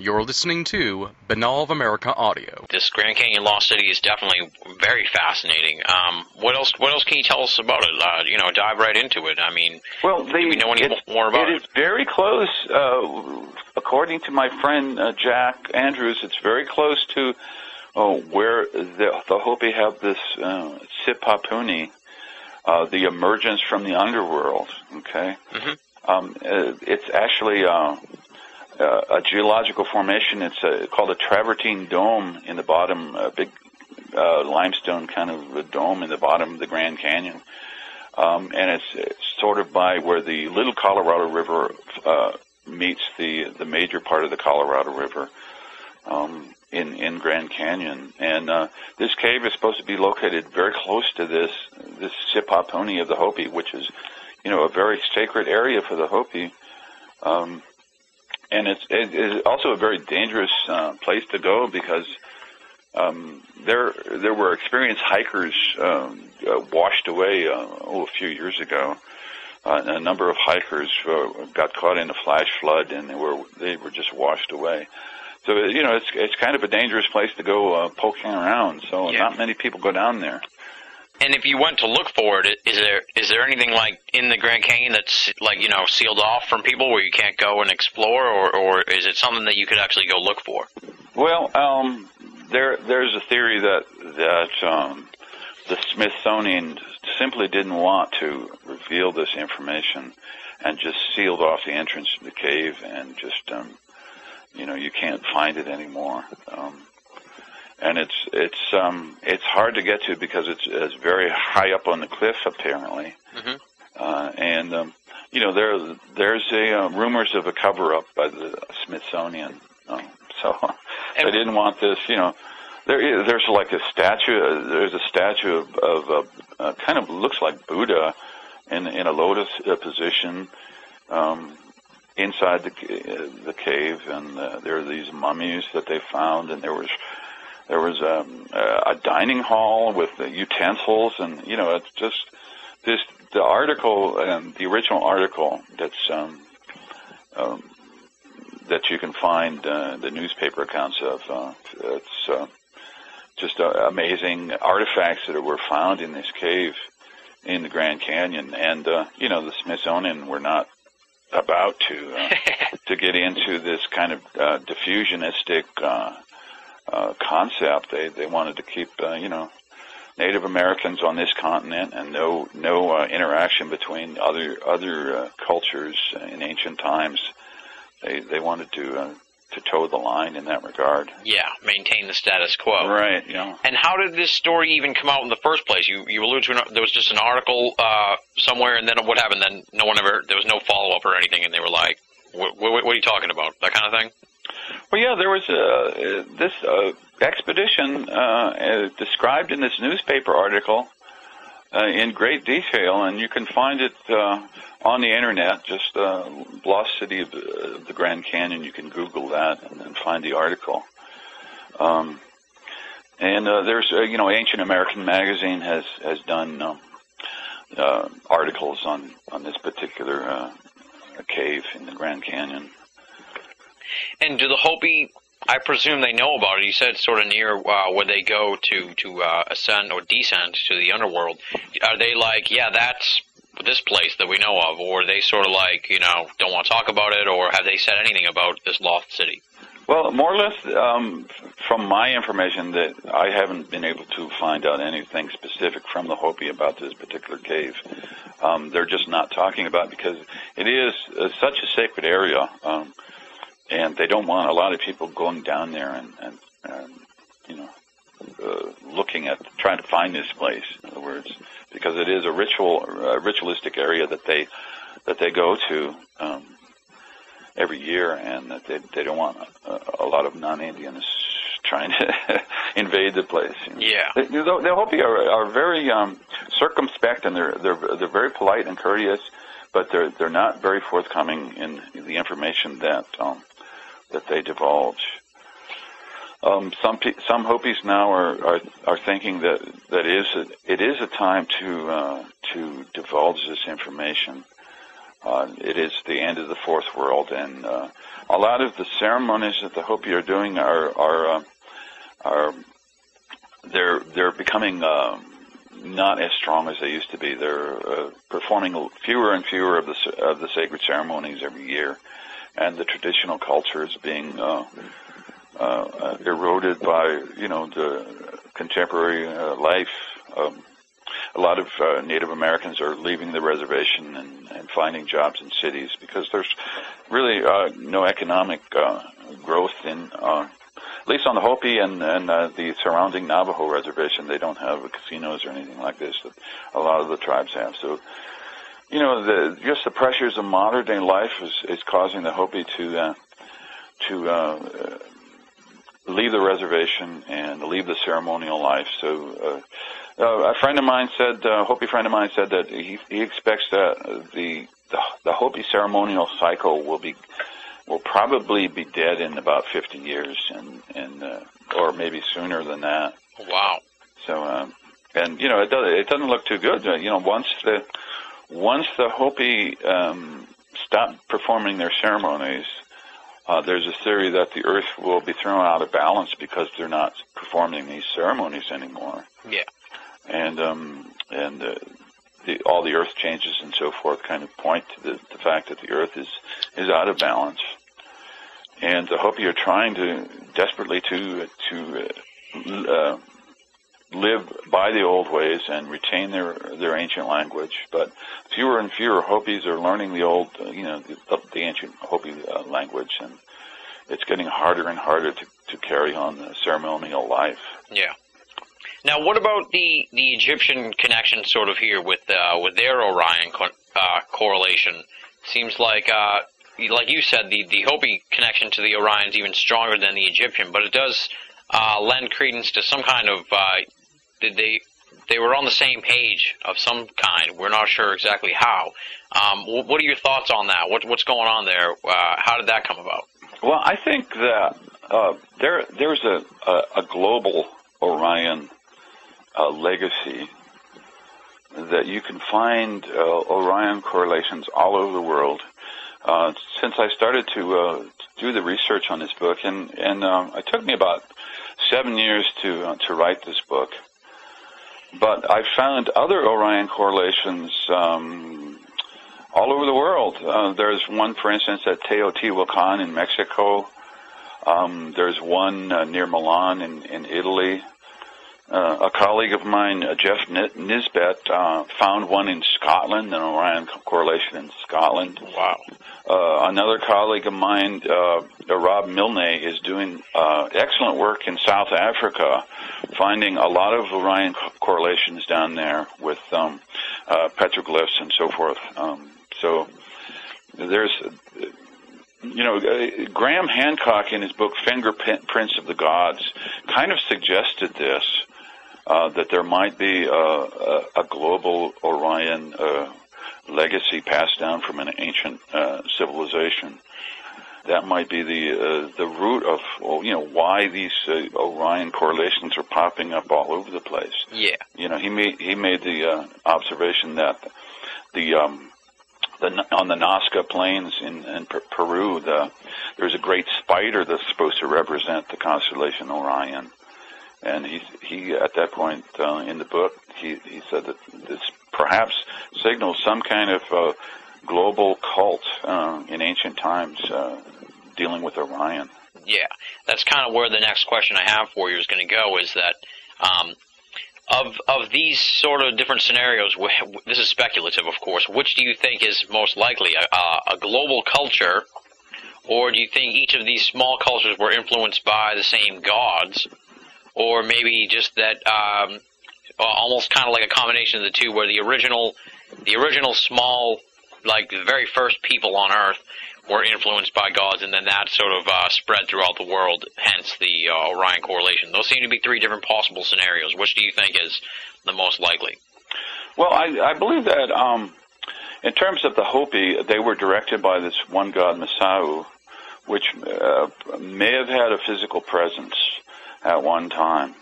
You're listening to Binnall of America Audio. This Grand Canyon Lost City is definitely very fascinating. What else can you tell us about it? Dive right into it. I mean, do we know any more about it? It is very close, according to my friend Jack Andrews, it's very close to where the Hopi have this Sipapuni, the emergence from the underworld, okay? Mm-hmm. It's actually a geological formation. It's called a travertine dome in the bottom, a big limestone kind of a dome in the bottom of the Grand Canyon. And it's sort of by where the Little Colorado River meets the major part of the Colorado River in Grand Canyon. And this cave is supposed to be located very close to this Sipapuni of the Hopi, which is, a very sacred area for the Hopi. And it's also a very dangerous place to go because there were experienced hikers washed away a few years ago. A number of hikers got caught in a flash flood, and they were just washed away. So it's kind of a dangerous place to go poking around. So not many people go down there. And if you went to look for it, is there anything like in the Grand Canyon that's sealed off from people where you can't go and explore, or is it something that you could actually go look for? Well, there's a theory that the Smithsonian simply didn't want to reveal this information and just sealed off the entrance to the cave, and just you can't find it anymore. And it's hard to get to because it's very high up on the cliff apparently. Mm-hmm. There's rumors of a cover up by the Smithsonian. So they didn't want this. There's like a statue. There's a statue of kind of looks like Buddha in a lotus position inside the cave, and there are these mummies that they found, and there was a dining hall with utensils, and it's just the article, the original article that's that you can find the newspaper accounts of. It's just amazing artifacts that were found in this cave in the Grand Canyon, and the Smithsonian were not about to get into this kind of diffusionistic concept. They wanted to keep Native Americans on this continent, and no interaction between other cultures in ancient times. They wanted to toe the line in that regard. Yeah, maintain the status quo. Right. And how did this story even come out in the first place? You alluded to there was just an article somewhere, and then what happened? Then there was no follow up or anything, and they were like, "What are you talking about?" That kind of thing. Well, yeah, there was this expedition described in this newspaper article in great detail, and you can find it on the internet. Just Lost City of the Grand Canyon. You can Google that and then find the article. And there's Ancient American Magazine has done articles on this particular cave in the Grand Canyon. And do the Hopi, I presume they know about it. You said sort of near where they go to ascend or descend to the underworld. Are they like, that's this place that we know of, or are they sort of like, don't want to talk about it, or have they said anything about this lost city? Well, more or less, from my information, that I haven't been able to find out anything specific from the Hopi about this particular cave. They're just not talking about it because it is such a sacred area. And they don't want a lot of people going down there and looking at, trying to find this place, in other words, because it is a ritualistic area that they go to every year, and that they don't want a lot of non-Indians trying to invade the place. Yeah. The Hopi are very circumspect, and they're very polite and courteous, but they're not very forthcoming in the information that they divulge. Some Hopis now are thinking that it is a time to divulge this information. It is the end of the fourth world, and a lot of the ceremonies that the Hopi are doing are they're becoming not as strong as they used to be. They're performing fewer and fewer of the sacred ceremonies every year, and the traditional culture is being eroded by the contemporary life. A lot of Native Americans are leaving the reservation and finding jobs in cities because there's really no economic growth in, at least on the Hopi and the surrounding Navajo reservation. They don't have casinos or anything like this that a lot of the tribes have. So, just the pressures of modern day life is causing the Hopi to leave the reservation and leave the ceremonial life. So a friend of mine said, a Hopi friend of mine said that he expects that the Hopi ceremonial cycle will probably be dead in about 50 years, and or maybe sooner than that. Wow. So it doesn't look too good. Once the Hopi stop performing their ceremonies, there's a theory that the Earth will be thrown out of balance because they're not performing these ceremonies anymore. Yeah. And all the Earth changes and so forth kind of point to the fact that the Earth is out of balance. And the Hopi are trying desperately to live by the old ways and retain their ancient language, but fewer and fewer Hopis are learning the old, the ancient Hopi language, and it's getting harder and harder to carry on the ceremonial life. Yeah. Now, what about the Egyptian connection sort of here with their Orion correlation? Seems like you said, the Hopi connection to the Orion is even stronger than the Egyptian, but it does lend credence to some kind of they were on the same page of some kind. We're not sure exactly how. What are your thoughts on that? What's going on there? How did that come about? Well, I think that there's a global Orion legacy that you can find Orion correlations all over the world. Since I started to do the research on this book, and it took me about 7 years to write this book. But I found other Orion correlations all over the world. There's one, for instance, at Teotihuacan in Mexico. There's one near Milan in Italy. A colleague of mine, Jeff Nisbet, found one in Scotland, an Orion correlation in Scotland. Wow. Another colleague of mine, Rob Milne, is doing excellent work in South Africa, finding a lot of Orion correlations down there with petroglyphs and so forth. So there's, Graham Hancock in his book Fingerprints of the Gods kind of suggested this, that there might be a global Orion legacy passed down from an ancient civilization. That might be the root of why these Orion correlations are popping up all over the place. Yeah. He made the observation that on the Nazca Plains in Peru, there's a great spider that's supposed to represent the constellation Orion. And he at that point in the book, he said that this perhaps signals some kind of global cult in ancient times dealing with Orion. Yeah, that's kind of where the next question I have for you is going to go, is that of these sort of different scenarios, this is speculative, of course, which do you think is most likely, a global culture, or do you think each of these small cultures were influenced by the same gods, or maybe just that almost kind of like a combination of the two, where the original small, like the very first people on Earth were influenced by gods, and then that sort of spread throughout the world, hence the Orion correlation. Those seem to be three different possible scenarios. Which do you think is the most likely? Well, I believe that in terms of the Hopi, they were directed by this one god, Masau, which may have had a physical presence at one time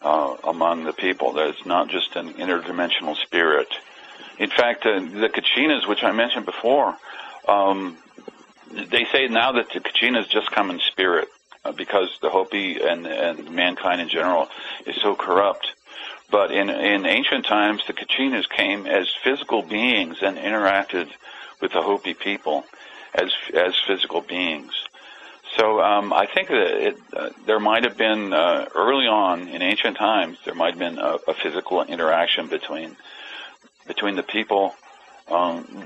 among the people. That it's not just an interdimensional spirit. In fact, the Kachinas, which I mentioned before, they say now that the Kachinas just come in spirit because the Hopi and mankind in general is so corrupt. But in ancient times, the Kachinas came as physical beings and interacted with the Hopi people as physical beings. So I think that there might have been, early on in ancient times, there might have been a physical interaction between the people,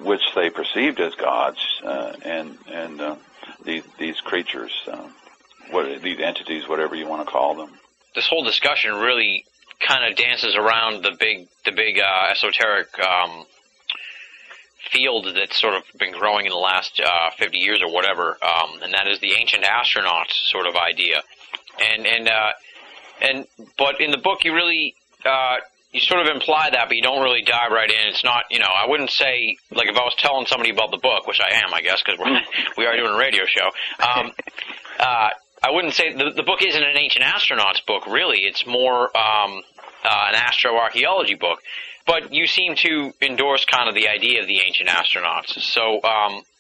which they perceived as gods, and these creatures, these entities, whatever you want to call them. This whole discussion really kind of dances around the big esoteric field that's sort of been growing in the last 50 years or whatever, and that is the ancient astronauts sort of idea. But in the book, you really you sort of imply that, but you don't really dive right in. It's not, I wouldn't say, like if I was telling somebody about the book, which I am, I guess, because we are doing a radio show. I wouldn't say the book isn't an ancient astronauts book. Really, it's more an astroarchaeology book. But you seem to endorse kind of the idea of the ancient astronauts. So,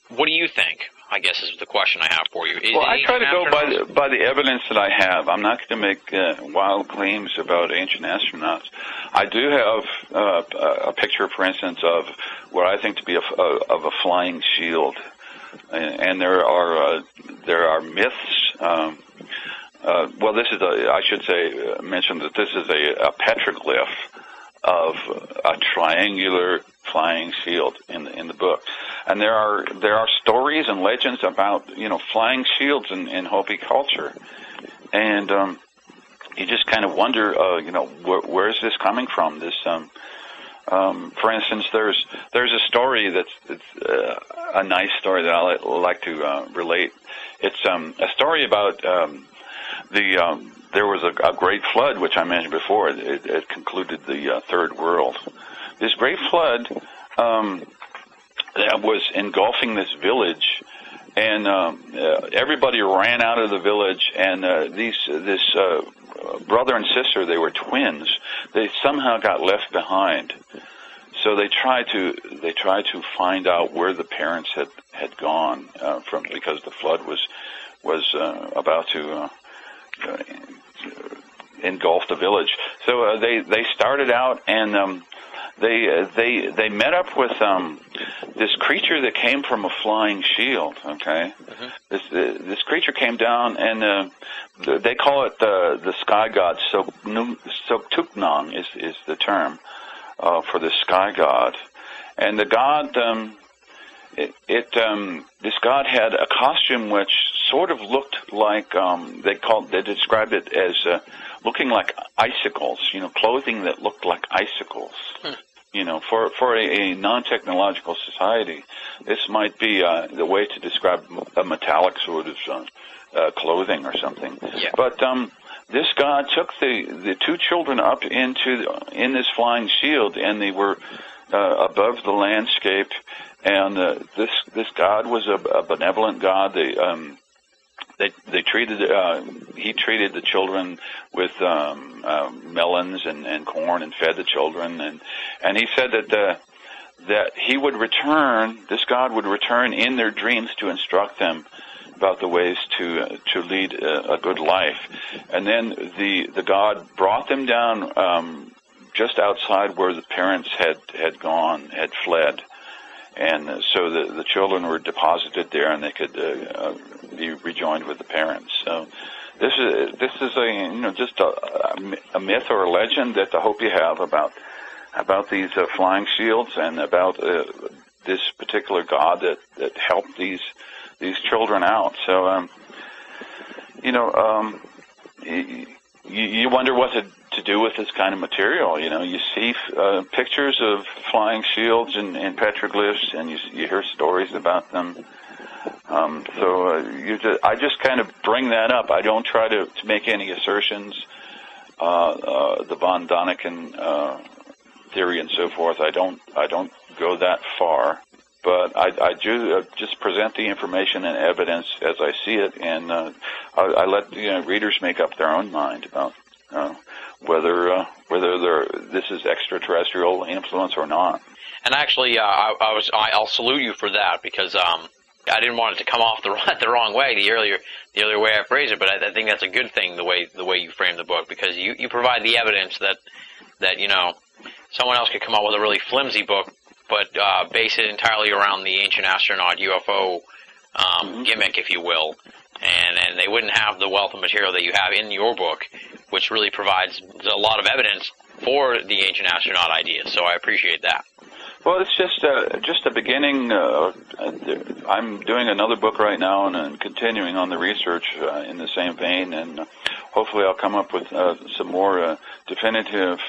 what do you think? I guess is the question I have for you. I try to go by the evidence that I have. I'm not going to make wild claims about ancient astronauts. I do have a picture, for instance, of what I think to be of a flying shield, and there are myths. Well, this is I should say mention that this is a petroglyph of a triangular flying shield in the book, and there are stories and legends about flying shields in Hopi culture, and you just kind of wonder where is this coming from? This for instance, there's a story that's a nice story that I like to relate. It's a story about there was a great flood, which I mentioned before. It concluded the Third World. This great flood was engulfing this village, and everybody ran out of the village. And this brother and sister, they were twins. They somehow got left behind. So they tried to find out where the parents had gone because the flood was about to engulf the village. So they started out, and they met up with this creature that came from a flying shield. Okay, this creature came down, and they call it the sky god. Soktuknong is the term for the sky god, and the god. This god had a costume which sort of looked like they described it as looking like icicles. Clothing that looked like icicles. For a non-technological society, this might be the way to describe a metallic sort of clothing or something. Yeah. But this god took the two children up in this flying shield, and they were above the landscape. And this god was a benevolent god. They treated he treated the children with melons and corn, and fed the children, and he said that he would return. This god would return in their dreams to instruct them about the ways to lead a good life. And then the god brought them down just outside where the parents had fled. And so the children were deposited there, and they could be rejoined with the parents. So this is just a myth or a legend that the Hopi have about these flying shields, and about this particular god that helped these children out. So you wonder what to do with this kind of material. You see pictures of flying shields and petroglyphs, and you hear stories about them. I just kind of bring that up. I don't try to make any assertions, the von Daniken theory and so forth. I don't go that far, but I do just present the information and evidence as I see it, and I let readers make up their own mind about whether this is extraterrestrial influence or not. And actually, I'll salute you for that, because I didn't want it to come off the wrong way, the earlier way I phrased it. But I think that's a good thing, the way you frame the book, because you provide the evidence that someone else could come up with a really flimsy book, but base it entirely around the ancient astronaut UFO gimmick, if you will, and they wouldn't have the wealth of material that you have in your book, which really provides a lot of evidence for the ancient astronaut idea. So I appreciate that. Well, it's just a beginning. I'm doing another book right now and continuing on the research in the same vein, and hopefully I'll come up with some more definitive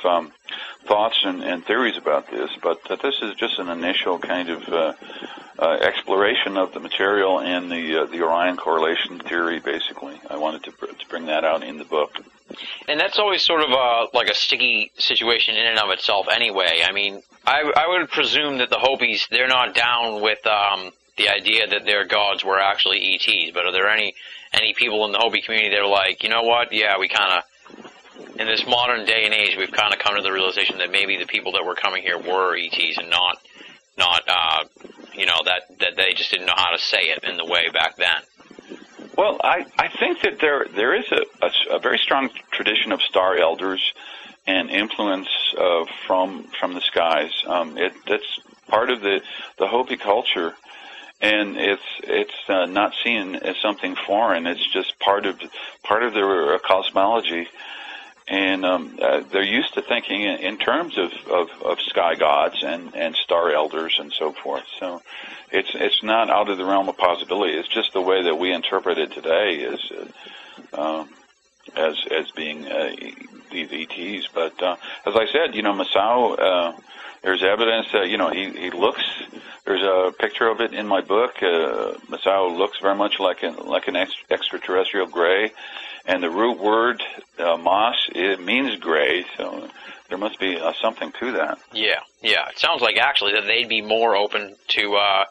thoughts and theories about this. But this is just an initial kind of exploration of the material and the Orion correlation theory, basically. I wanted to bring that out in the book. And that's always sort of like a sticky situation in and of itself anyway. I mean, I would presume that the Hopis, they're not down with the idea that their gods were actually ETs, but are there any people in the Hopi community that are like, you know what, yeah, we kind of, in this modern day and age, we've kind of come to the realization that maybe the people that were coming here were ETs and not that they just didn't know how to say it in the way back then? Well, I think that there is a very strong tradition of star elders and influence from the skies. It's part of the Hopi culture, and it's not seen as something foreign. It's just part of their cosmology, and they're used to thinking in terms of sky gods and star elders and so forth. So it's not out of the realm of possibility. It's just the way that we interpret it today is as being these ETs. But as I said, Masao, there's evidence that he looks. There's a picture of it in my book. Masao looks very much like an extraterrestrial gray, and the root word mas, it means gray. So there must be something to that. Yeah. It sounds like actually that they'd be more open to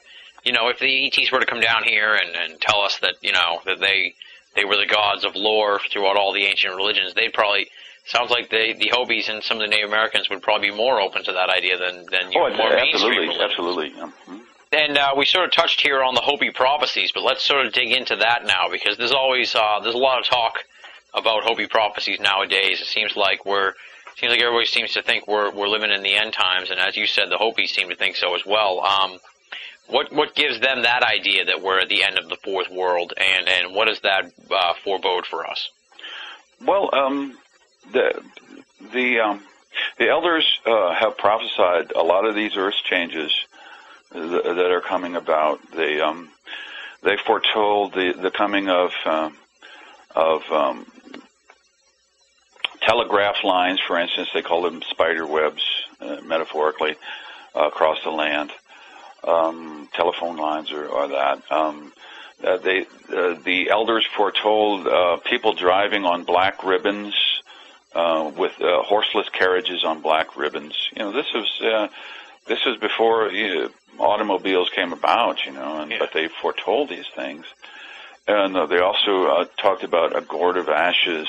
if the ETs were to come down here and tell us that that they were the gods of lore throughout all the ancient religions, they'd probably. Sounds like the Hopis and some of the Native Americans would probably be more open to that idea than your more mainstream religions. Absolutely. And we sort of touched here on the Hopi prophecies, but let's sort of dig into that now, because there's always there's a lot of talk about Hopi prophecies nowadays. It seems like everybody seems to think we're living in the end times, and as you said, the Hopis seem to think so as well. What gives them that idea that we're at the end of the fourth world, and what does that forebode for us? Well, the elders have prophesied a lot of these earth changes that are coming about. They foretold the coming of telegraph lines, for instance. They call them spider webs, metaphorically, across the land. Telephone lines or that. The elders foretold people driving on black ribbons. With horseless carriages on black ribbons. This was before automobiles came about. But they foretold these things, and they also talked about a gourd of ashes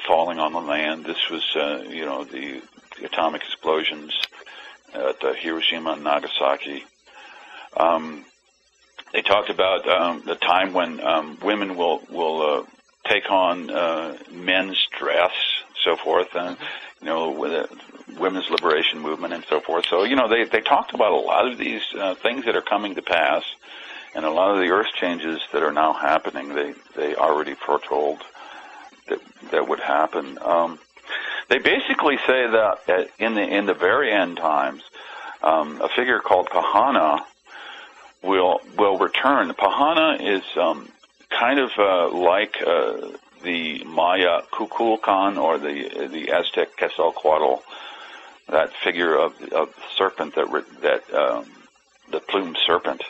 falling on the land. This was, the atomic explosions at Hiroshima and Nagasaki. They talked about the time when women will take on men's dress, so forth, and with the women's liberation movement and so forth. So they talked about a lot of these things that are coming to pass, and a lot of the earth changes that are now happening. They already foretold that would happen. They basically say that in the very end times, a figure called Pahana will return. Pahana is kind of like the Maya Kukulkan or the Aztec Quetzalcoatl, that figure of the serpent that the plumed serpent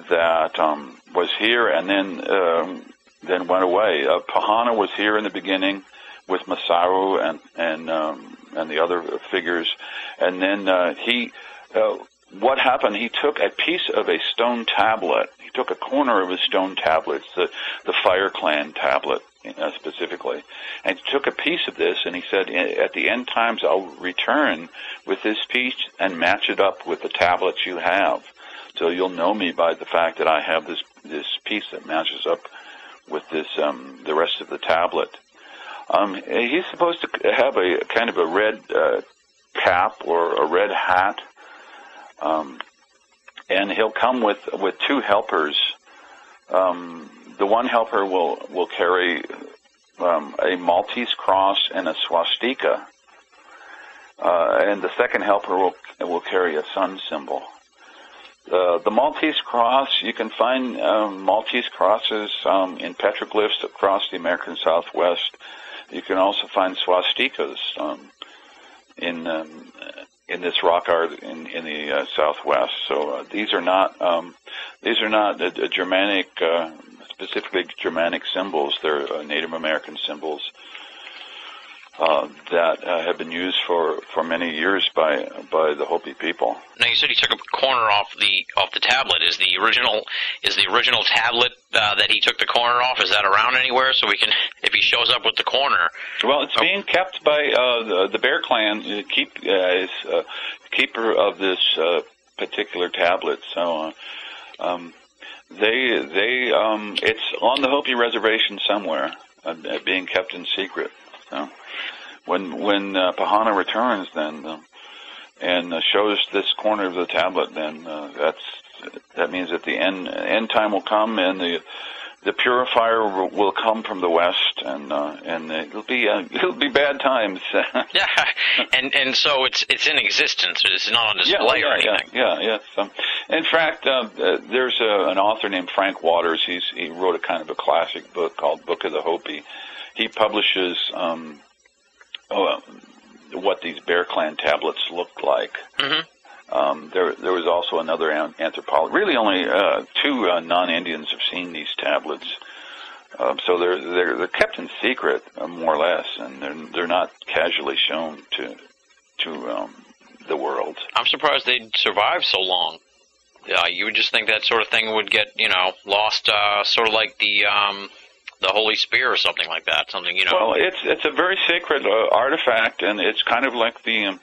that was here and then went away. Pahana was here in the beginning with Masaru and the other figures, and then what happened? He took a piece of a stone tablet. He took a corner of a stone tablet, the Fire Clan tablet, specifically. And he took a piece of this, and he said, at the end times, I'll return with this piece and match it up with the tablets you have. So you'll know me by the fact that I have this piece that matches up with this the rest of the tablet. He's supposed to have a kind of a red cap or a red hat, and he'll come with two helpers. The one helper will carry a Maltese cross and a swastika, and the second helper will carry a sun symbol. The Maltese cross, you can find Maltese crosses in petroglyphs across the American Southwest. You can also find swastikas in this rock art in the Southwest. So these are not Germanic, specifically Germanic symbols. They're Native American symbols that have been used for many years by the Hopi people. Now you said he took a corner off the tablet. Is the original tablet that he took the corner off? Is that around anywhere? So we can, if he shows up with the corner. Well, it's being kept by the Bear Clan, keeper of this particular tablet. So it's on the Hopi reservation somewhere, being kept in secret. So when Pahana returns, then and shows this corner of the tablet, then that means that the end time will come, and the purifier will come from the west, and it'll be bad times. Yeah, and so it's in existence. It's not on display or anything. Yeah. In fact, there's an author named Frank Waters. He wrote a kind of a classic book called Book of the Hopi. He publishes what these Bear Clan tablets looked like. Mm-hmm. There was also another anthropologist. Really, only two non-Indians have seen these tablets, so they're kept in secret, more or less, and they're not casually shown to the world. I'm surprised they'd survive so long. You would just think that sort of thing would get lost, sort of like the Holy Spear or something like that. Well, it's a very sacred artifact, and it's kind of like the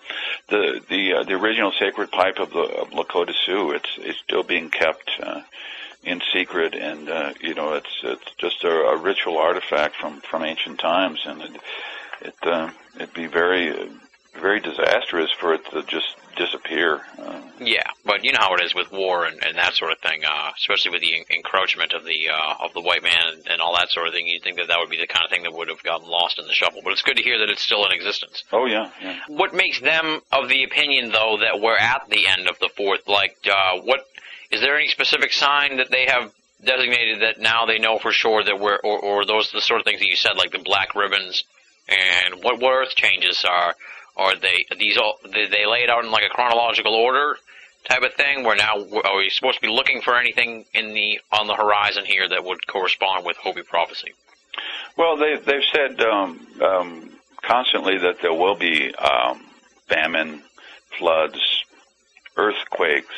original sacred pipe of Lakota Sioux. It's still being kept in secret, and it's just a ritual artifact from ancient times, and it'd be very very disastrous for it to just disappear. Yeah, but you know how it is with war and that sort of thing, especially with the encroachment of the white man and all that sort of thing. You'd think that would be the kind of thing that would have gotten lost in the shuffle. But it's good to hear that it's still in existence. Oh, yeah. What makes them of the opinion, though, that we're at the end of the fourth? Like, what is there any specific sign that they have designated that now they know for sure that we're, or those the sort of things that you said, like the black ribbons, and what earth changes are? Are they lay it out in like a chronological order type of thing? Where now are we supposed to be looking for anything on the horizon here that would correspond with Hopi prophecy? Well, they've said constantly that there will be famine, floods, earthquakes,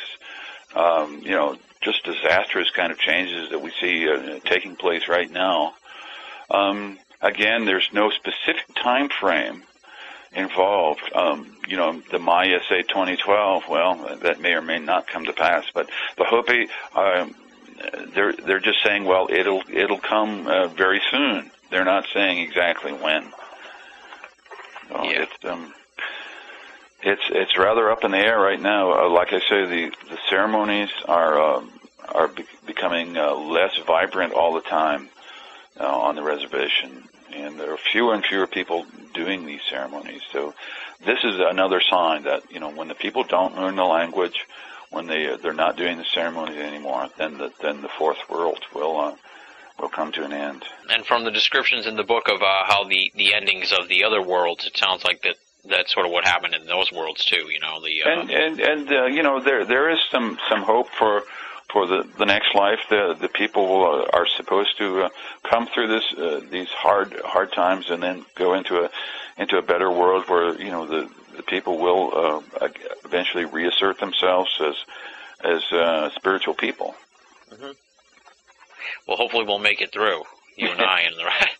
just disastrous kind of changes that we see taking place right now. Again, there's no specific time frame involved. The Maya say 2012. Well, that may or may not come to pass. But the Hopi, they're just saying, well, it'll come very soon. They're not saying exactly when. So yeah. It's rather up in the air right now. Like I say, the ceremonies are becoming less vibrant all the time on the reservation, and there are fewer and fewer people doing these ceremonies. So this is another sign that when the people don't learn the language, when they're not doing the ceremonies anymore, then the fourth world will come to an end. And from the descriptions in the book of how the endings of the other worlds, it sounds like that's sort of what happened in those worlds too. There is some hope for the next life. The people are supposed to come through these hard times and then go into a better world where the people will eventually reassert themselves as spiritual people. Mm-hmm. Well, hopefully we'll make it through, you and I and the rest.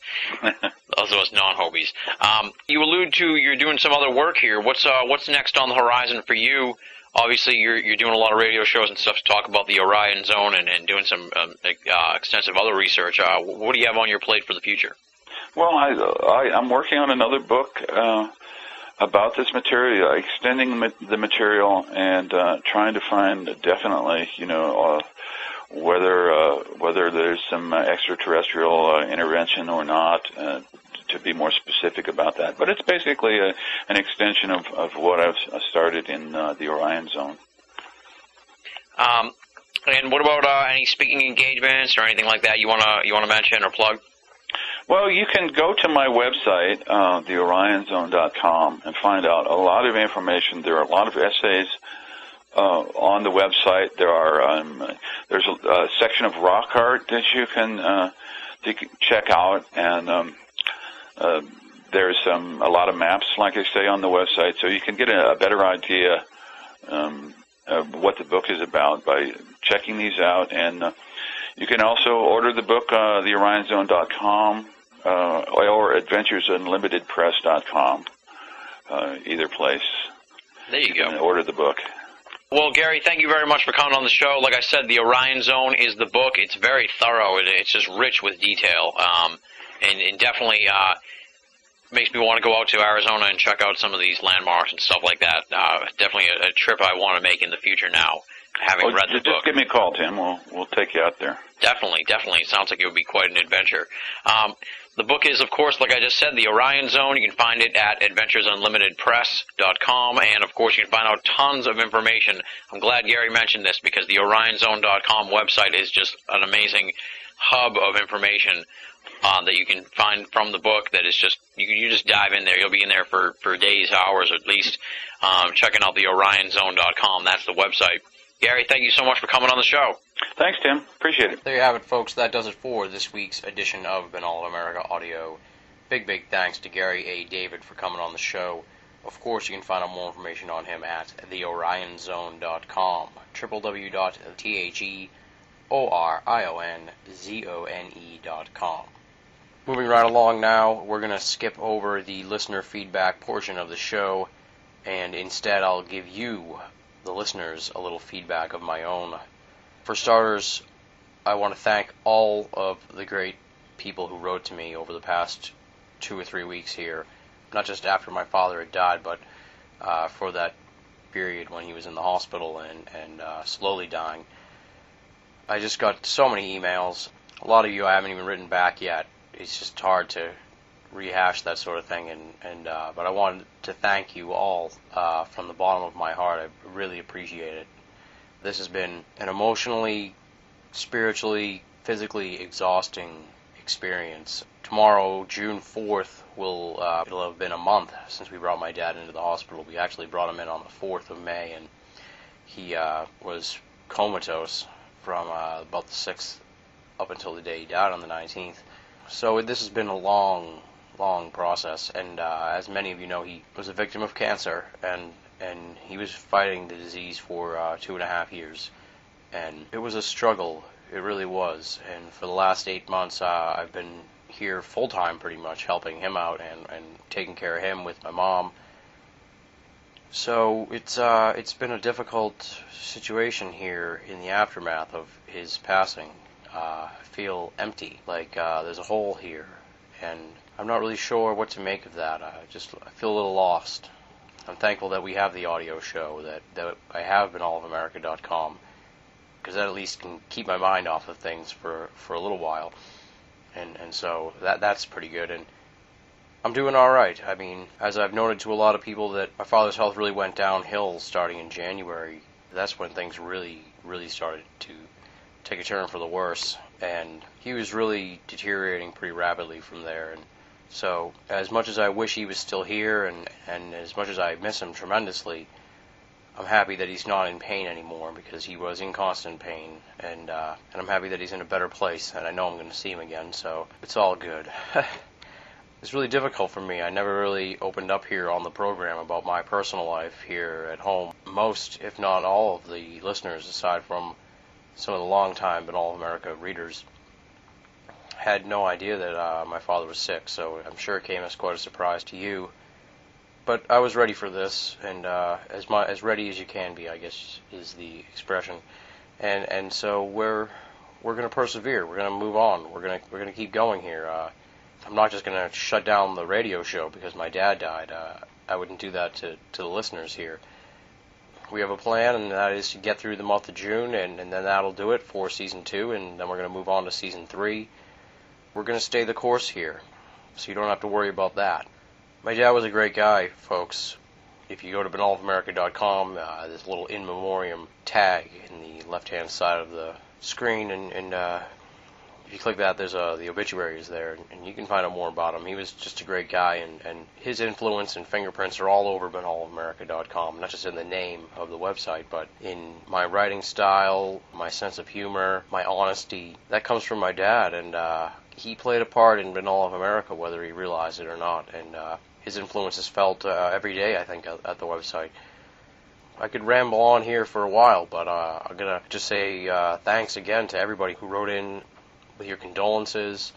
You allude to you're doing some other work here. What's next on the horizon for you? Obviously, you're doing a lot of radio shows and stuff to talk about the Orion Zone and doing some extensive other research. What do you have on your plate for the future? Well, I'm working on another book about this material, extending the material and trying to find definitely, whether there's some extraterrestrial intervention or not, to be more specific about that. But it's basically an extension of what I've started in the Orion Zone. And what about any speaking engagements or anything like that you wanna mention or plug? Well, you can go to my website, theorionzone.com, and find out a lot of information. There are a lot of essays on the website. There's a section of rock art that you can check out, and there's a lot of maps, like I say, on the website, so you can get a better idea of what the book is about by checking these out. And you can also order the book, theorionzone.com, or adventuresunlimitedpress.com, either place. There you go. Order the book. Well, Gary, thank you very much for coming on the show. Like I said, the Orion Zone is the book. It's very thorough. It's just rich with detail, and definitely makes me want to go out to Arizona and check out some of these landmarks and stuff like that. Definitely a trip I want to make in the future now, having read the book. Just give me a call, Tim. We'll take you out there. Definitely. It sounds like it would be quite an adventure. The book is, of course, like I just said, The Orion Zone. You can find it at adventuresunlimitedpress.com, and, of course, you can find out tons of information. I'm glad Gary mentioned this because the orionzone.com website is just an amazing hub of information that you can find from the book. That is just, you just dive in there. You'll be in there for days, hours at least, checking out the orionzone.com. That's the website. Gary, thank you so much for coming on the show. Thanks, Tim. Appreciate it. There you have it, folks. That does it for this week's edition of Binnall of America Audio. Big thanks to Gary A. David for coming on the show. Of course, you can find out more information on him at theorionzone.com, www.theorionzone.com. Moving right along now, we're going to skip over the listener feedback portion of the show, and instead I'll give you, the listeners, a little feedback of my own. For starters, I want to thank all of the great people who wrote to me over the past 2 or 3 weeks here, not just after my father had died, but for that period when he was in the hospital and slowly dying. I just got so many emails. A lot of you I haven't even written back yet. It's just hard to rehash that sort of thing, but I wanted to thank you all from the bottom of my heart. I really appreciate it. This has been an emotionally, spiritually, physically exhausting experience. Tomorrow, June 4th, it'll have been a month since we brought my dad into the hospital. We actually brought him in on the 4th of May, and he was comatose from about the 6th up until the day he died on the 19th. So this has been a long process, and as many of you know, he was a victim of cancer, and he was fighting the disease for 2.5 years, and it was a struggle. It really was. And for the last 8 months, I've been here full-time pretty much, helping him out and taking care of him with my mom. So it's been a difficult situation here in the aftermath of his passing. I feel empty, like there's a hole here, and I'm not really sure what to make of that. I feel a little lost. I'm thankful that we have the audio show, that I have BinnallofAmerica.com, because that at least can keep my mind off of things for a little while, and so that's pretty good, and I'm doing all right. I mean, as I've noted to a lot of people, that my father's health really went downhill starting in January. That's when things really started to take a turn for the worse, and he was really deteriorating pretty rapidly from there. And so, as much as I wish he was still here, and as much as I miss him tremendously, I'm happy that he's not in pain anymore, because he was in constant pain, and I'm happy that he's in a better place, and I know I'm going to see him again, so it's all good. It's really difficult for me. I never really opened up here on the program about my personal life here at home. Most, if not all, of the listeners, aside from some of the long-time Binnall of America readers, had no idea that my father was sick, so I'm sure it came as quite a surprise to you. But I was ready for this, and as ready as you can be, I guess, is the expression. And so we're going to persevere. We're going to move on. We're going to keep going here. I'm not just going to shut down the radio show because my dad died. I wouldn't do that to the listeners here. We have a plan, and that is to get through the month of June, and then that'll do it for Season 2, and then we're going to move on to Season 3. We're going to stay the course here, so you don't have to worry about that. My dad was a great guy, folks. If you go to binnallofamerica.com, there's a little in memoriam tag in the left-hand side of the screen, and if you click that, there's the obituaries there, and you can find out more about him. He was just a great guy, and his influence and fingerprints are all over binnallofamerica.com, not just in the name of the website, but in my writing style, my sense of humor, my honesty. That comes from my dad, and he played a part in Binnall of America, whether he realized it or not, and his influence is felt every day, I think, at the website. I could ramble on here for a while, but I'm going to just say thanks again to everybody who wrote in with your condolences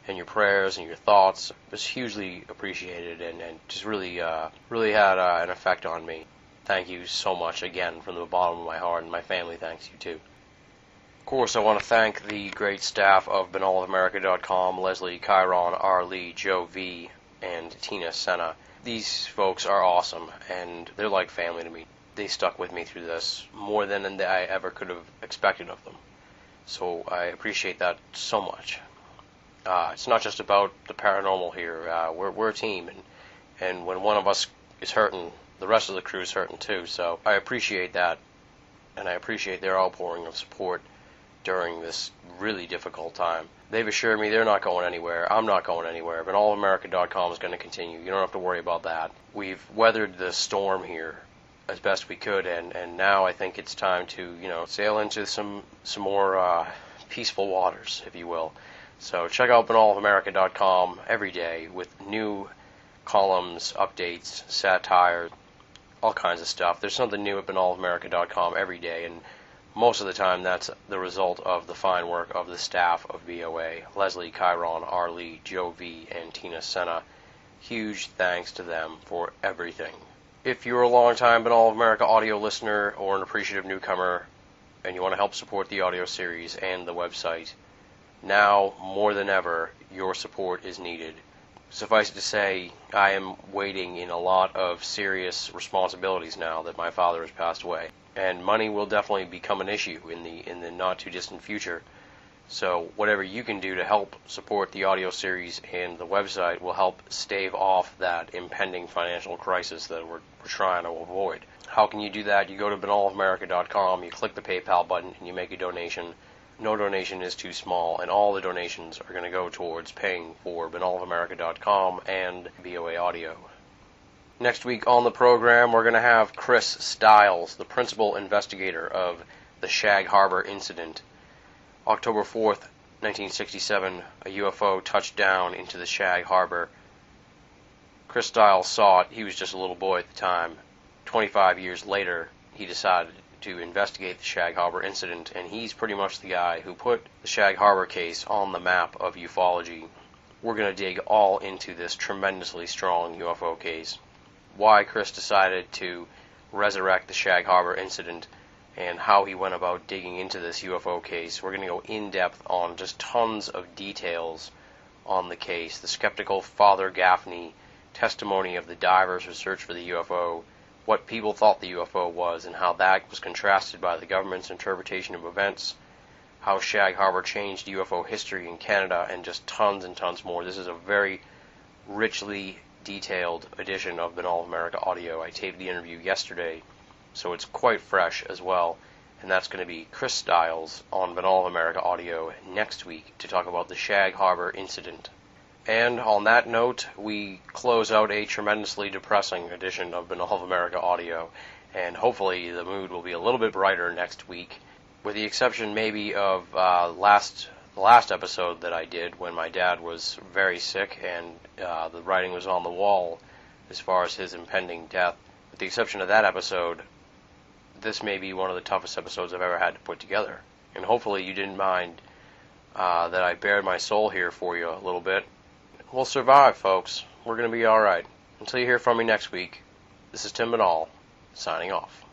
and your prayers and your thoughts. It was hugely appreciated and just really had an effect on me. Thank you so much again from the bottom of my heart, and my family thanks you too. Of course, I want to thank the great staff of binnallofamerica.com, Leslie, Chiron, R. Lee, Joe V., and Tina Senna. These folks are awesome, and they're like family to me. They stuck with me through this more than I ever could have expected of them. So I appreciate that so much. It's not just about the paranormal here. We're a team, and when one of us is hurting, the rest of the crew is hurting too. So I appreciate that, and I appreciate their outpouring of support during this really difficult time. They've assured me they're not going anywhere. I'm not going anywhere. But allamerica.com is going to continue. You don't have to worry about that. We've weathered the storm here as best we could, and now I think it's time to, sail into some more peaceful waters, if you will. So check out binnallofamerica.com every day with new columns, updates, satire, all kinds of stuff. There's something new at binnallofamerica.com every day, and most of the time that's the result of the fine work of the staff of BOA, Leslie, Chiron, R. Lee, Joe V., and Tina Senna. Huge thanks to them for everything. If you're a long-time Binnall of America audio listener or an appreciative newcomer and you want to help support the audio series and the website, now more than ever your support is needed. Suffice it to say, I am wading in a lot of serious responsibilities now that my father has passed away, and money will definitely become an issue in the not-too-distant future. So whatever you can do to help support the audio series and the website will help stave off that impending financial crisis that we're trying to avoid. How can you do that? You go to binnallofamerica.com, you click the PayPal button, and you make a donation. No donation is too small, and all the donations are going to go towards paying for binnallofamerica.com and BOA Audio. Next week on the program, we're going to have Chris Stiles, the principal investigator of the Shag Harbor incident. October 4th, 1967, a UFO touched down into the Shag Harbor. Chris Stiles saw it. He was just a little boy at the time. 25 years later, he decided to investigate the Shag Harbor incident, and he's pretty much the guy who put the Shag Harbor case on the map of ufology. We're going to dig all into this tremendously strong UFO case. Why Chris decided to resurrect the Shag Harbor incident, and how he went about digging into this UFO case. We're going to go in-depth on just tons of details on the case. The skeptical Father Gaffney, testimony of the divers who searched for the UFO, what people thought the UFO was, and how that was contrasted by the government's interpretation of events, how Shag Harbor changed UFO history in Canada, and just tons and tons more. This is a very richly detailed edition of Binnall of America Audio. I taped the interview yesterday, so it's quite fresh as well, and that's going to be Chris Stiles on Binnall of America Audio next week to talk about the Shag Harbor incident. And on that note, we close out a tremendously depressing edition of Binnall of America Audio, and hopefully the mood will be a little bit brighter next week, with the exception maybe of the last episode that I did when my dad was very sick and the writing was on the wall as far as his impending death. With the exception of that episode, this may be one of the toughest episodes I've ever had to put together. And hopefully you didn't mind that I bared my soul here for you a little bit. We'll survive, folks. We're going to be alright. Until you hear from me next week, this is Tim Binnall, signing off.